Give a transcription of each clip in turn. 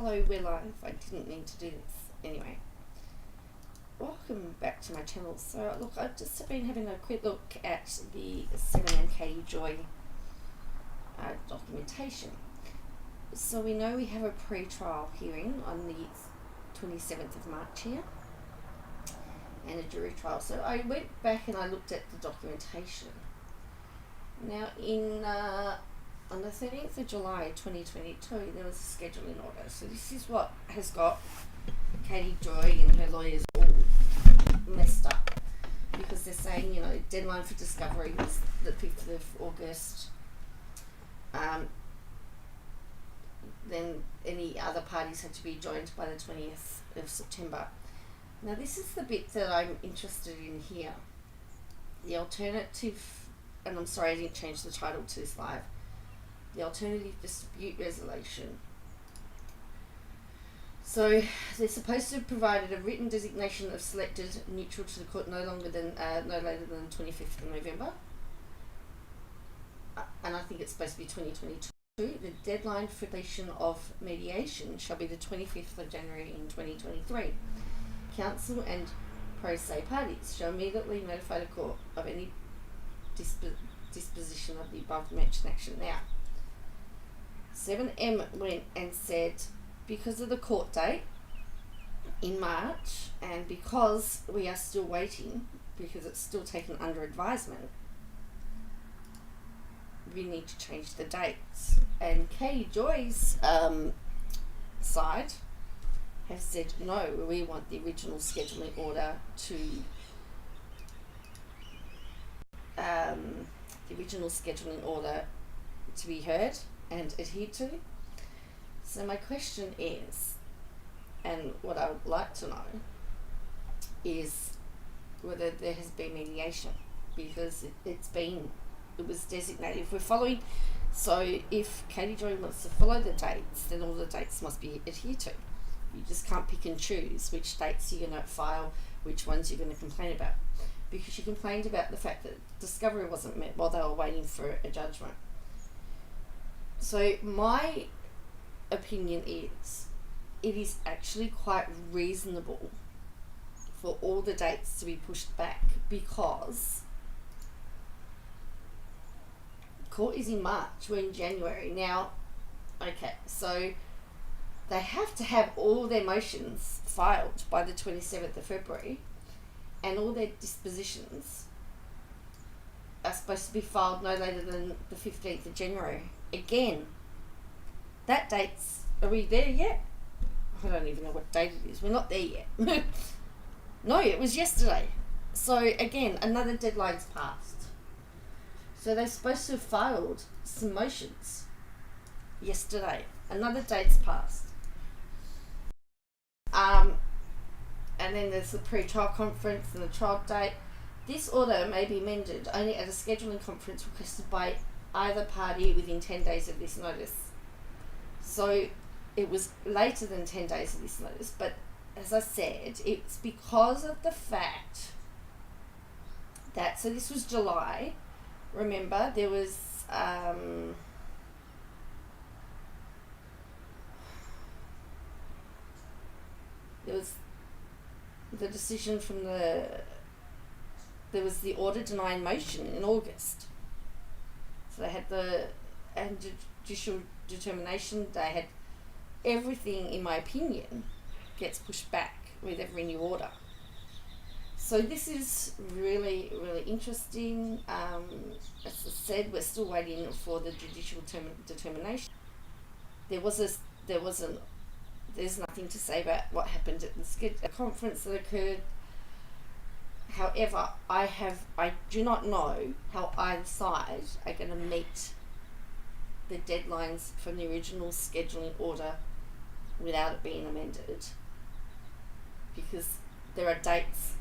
Hello, we're live. I didn't mean to do this. Anyway, welcome back to my channel. So look, I've just been having a quick look at the 7MK Joy documentation. So we know we have a pre-trial hearing on the 27th of March here and a jury trial. So I went back and I looked at the documentation. Now on the 13th of July 2022, there was a scheduling order. So this is what has got Katie Joy and her lawyers all messed up, because they're saying, you know, deadline for discovery was the 5th of August. Then any other parties had to be joined by the 20th of September. Now this is the bit that I'm interested in here. The alternative, and I'm sorry I didn't change the title to this live, the alternative dispute resolution. So they're supposed to have provided a written designation of selected neutral to the court no later than the 25th of November. And I think it's supposed to be 2022. The deadline for completion of mediation shall be the 25th of January in 2023. Counsel and pro se parties shall immediately notify the court of any disposition of the above mentioned action. Now, 7M went and said, because of the court date in March and because we are still waiting, because it's still taken under advisement, we need to change the dates. And Katie Joy's side have said, no, we want the original scheduling order to be heard and adhered to. So my question is, and what I would like to know is whether there has been mediation, because it was designated. If we're following, so if Katie Joy wants to follow the dates, then all the dates must be adhered to. You just can't pick and choose which dates you're going to file, which ones you're going to complain about, because she complained about the fact that discovery wasn't met while they were waiting for a judgment. So my opinion is, it is actually quite reasonable for all the dates to be pushed back, because court is in March, we're in January now. Okay, so they have to have all their motions filed by the 27th of February, and all their dispositions are supposed to be filed no later than the 15th of January. Again, that date's, are we there yet? I don't even know what date it is. We're not there yet. No, it was yesterday. So again, another deadline's passed. So they're supposed to have filed some motions yesterday. Another date's passed. And then there's the pre-trial conference and the trial date. This order may be amended only at a scheduling conference requested by either party within 10 days of this notice. So it was later than 10 days of this notice, but as I said, it's because of the fact that, so this was July, remember, there was the decision from there was the order denying motion in August. So they had the judicial determination, they had everything, in my opinion, gets pushed back with every new order. So this is really, really interesting. As I said, we're still waiting for the judicial determination. There's nothing to say about what happened at the conference that occurred. However, I do not know how either side are going to meet the deadlines from the original scheduling order without it being amended, because there are dates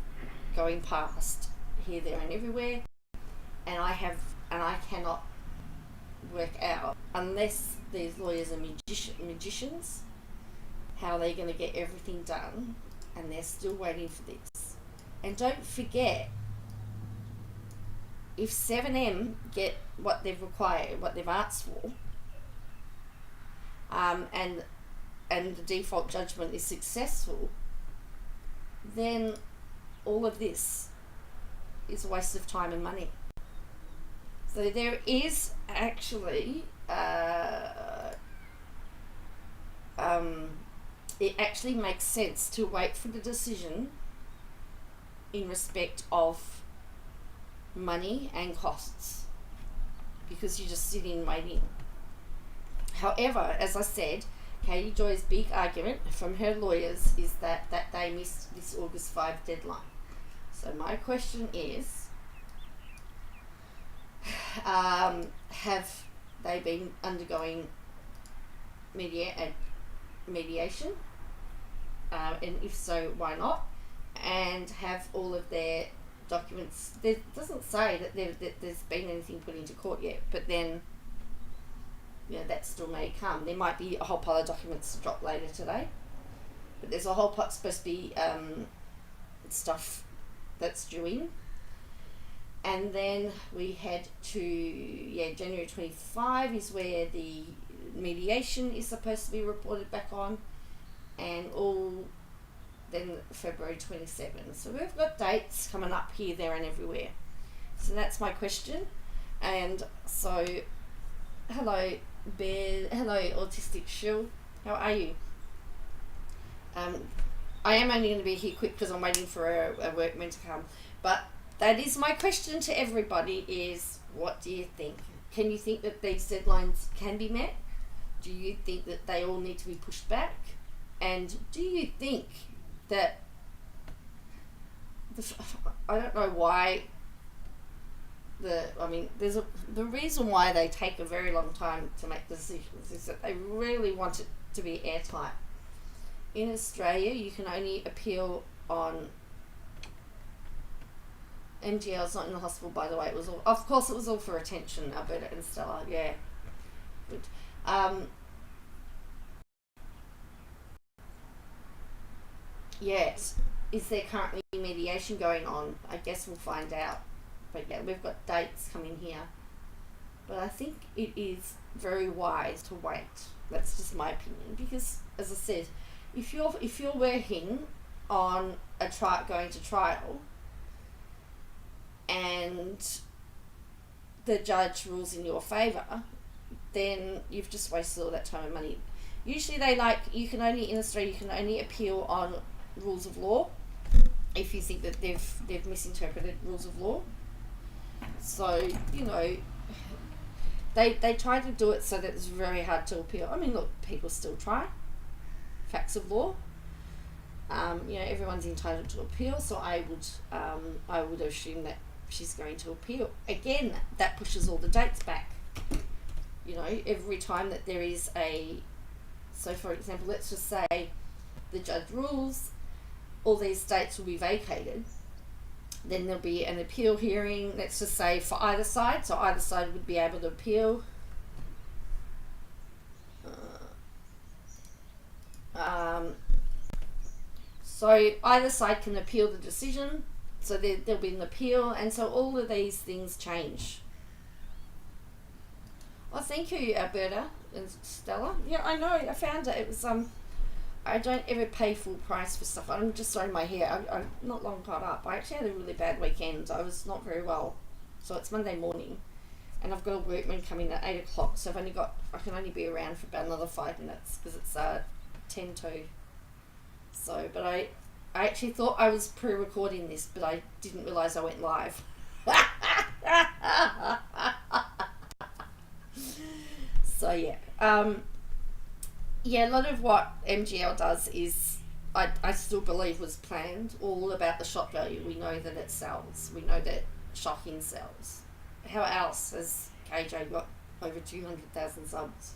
going past here, there and everywhere, and I cannot work out, unless these lawyers are magicians, how they're going to get everything done, and they're still waiting for this. And don't forget, if 7M get what they've required, what they've asked for, and and the default judgment is successful, then all of this is a waste of time and money. So there is actually it actually makes sense to wait for the decision in respect of money and costs, because you're just sitting waiting. However, as I said, Katie Joy's big argument from her lawyers is that they missed this August 5 deadline. So my question is, have they been undergoing mediation? And if so, why not? And have all of their documents, it doesn't say that there's been anything put into court yet, but then, that still may come. There might be a whole pile of documents to drop later today, but there's a whole pot supposed to be stuff that's due in. And then we head to January 25 is where the mediation is supposed to be reported back on, and all then February 27. So we've got dates coming up here, there and everywhere. So that's my question. And so hello Bear, hello Autistic Shill, how are you? I am only going to be here quick because I'm waiting for a workman to come, but that is my question to everybody is, what do you think? Can you think that these deadlines can be met? Do you think that they all need to be pushed back? And do you think that I don't know why the reason why they take a very long time to make decisions is that they really want it to be airtight. In Australia, you can only appeal on MGL's not in the hospital, by the way. It was all, of course, it was all for attention, Alberta and Stella. Yeah, good. Yes, is there currently mediation going on? I guess we'll find out. But yeah, we've got dates coming here. But I think it is very wise to wait. That's just my opinion, because, as I said, if you're working on going to trial, and the judge rules in your favour, then you've just wasted all that time and money. Usually in Australia, you can only appeal on rules of law if you think that they've misinterpreted rules of law. So, they try to do it so that it's very hard to appeal. I mean, look, people still try. Facts of law. Everyone's entitled to appeal, so I would assume that she's going to appeal. Again, that pushes all the dates back. Every time that there is so for example, let's just say the judge rules, all these dates will be vacated. Then there'll be an appeal hearing, let's just say, for either side. So either side would be able to appeal. So either side can appeal the decision. So there'll be an appeal, and so all of these things change. Oh, thank you, Alberta and Stella. Yeah, I know, I found it. It was, I don't ever pay full price for stuff. I'm just sorry, my hair. I'm not long caught up. I actually had a really bad weekend. I was not very well. So it's Monday morning, and I've got a workman coming at 8 o'clock. So I can only be around for about another 5 minutes because it's 10 to. So, but I actually thought I was pre-recording this, but I didn't realise I went live. So yeah. A lot of what MGL does is, I still believe was planned, all about the shop value. We know that it sells. We know that shocking sells. How else has KJ got over 200,000 subs?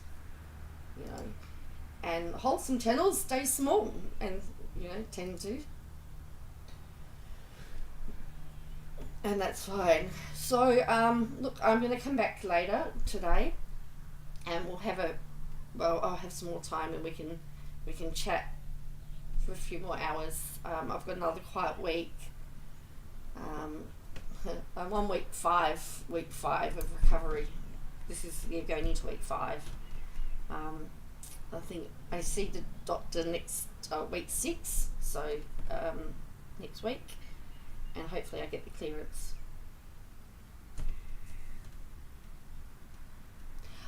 And wholesome channels stay small and, tend to. And that's fine. So, look, I'm going to come back later today, and we'll have I'll have some more time, and we can chat for a few more hours. I've got another quiet week. I'm on week five of recovery. This is going into week 5. I think I see the doctor next week 6, so next week, and hopefully I get the clearance.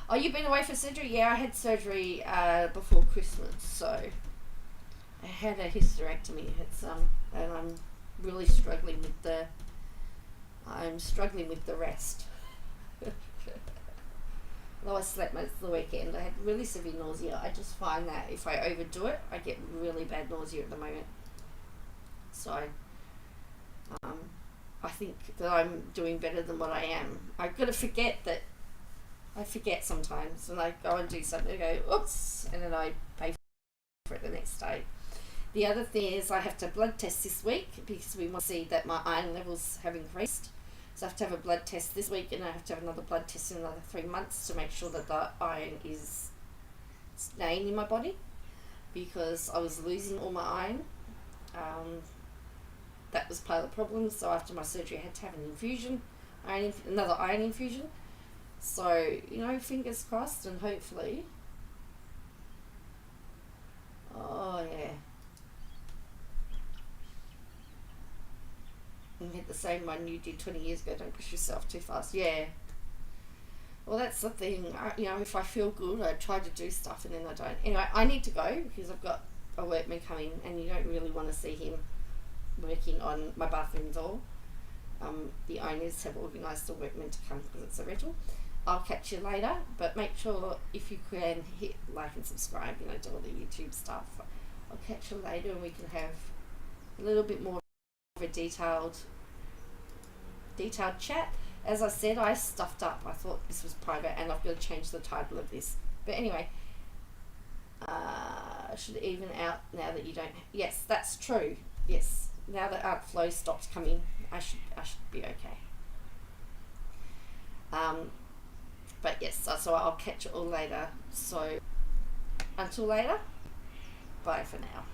Oh, you've been away for surgery? Yeah, I had surgery before Christmas, so I had a hysterectomy. It's and I'm really struggling with the rest. Though I slept most of the weekend, I had really severe nausea. I just find that if I overdo it, I get really bad nausea at the moment. So I think that I'm doing better than what I am. I've got to forget that. I forget sometimes when I go and do something, I go, oops, and then I pay for it the next day. The other thing is I have to blood test this week because we want to see that my iron levels have increased. So I have to have a blood test this week, and I have to have another blood test in another 3 months to make sure that the iron is staying in my body, because I was losing all my iron. That was part of the problem. So after my surgery I had to have an infusion, another iron infusion. So, fingers crossed, and hopefully, oh yeah, you get the same one you did 20 years ago. Don't push yourself too fast. Yeah. Well, that's the thing. If I feel good, I try to do stuff, and then I don't. Anyway, I need to go because I've got a workman coming, and you don't really want to see him working on my bathroom door. The owners have organised a workman to come because it's a rental. I'll catch you later, but make sure if you can hit like and subscribe, do all the YouTube stuff. I'll catch you later, and we can have a little bit more of a detailed chat. As I said, I stuffed up. I thought this was private, and I've got to change the title of this. But anyway, should even out now that you don't. Yes, that's true. Yes, now that outflow stops coming, I should be okay. But yes, so I'll catch you all later. So until later, bye for now.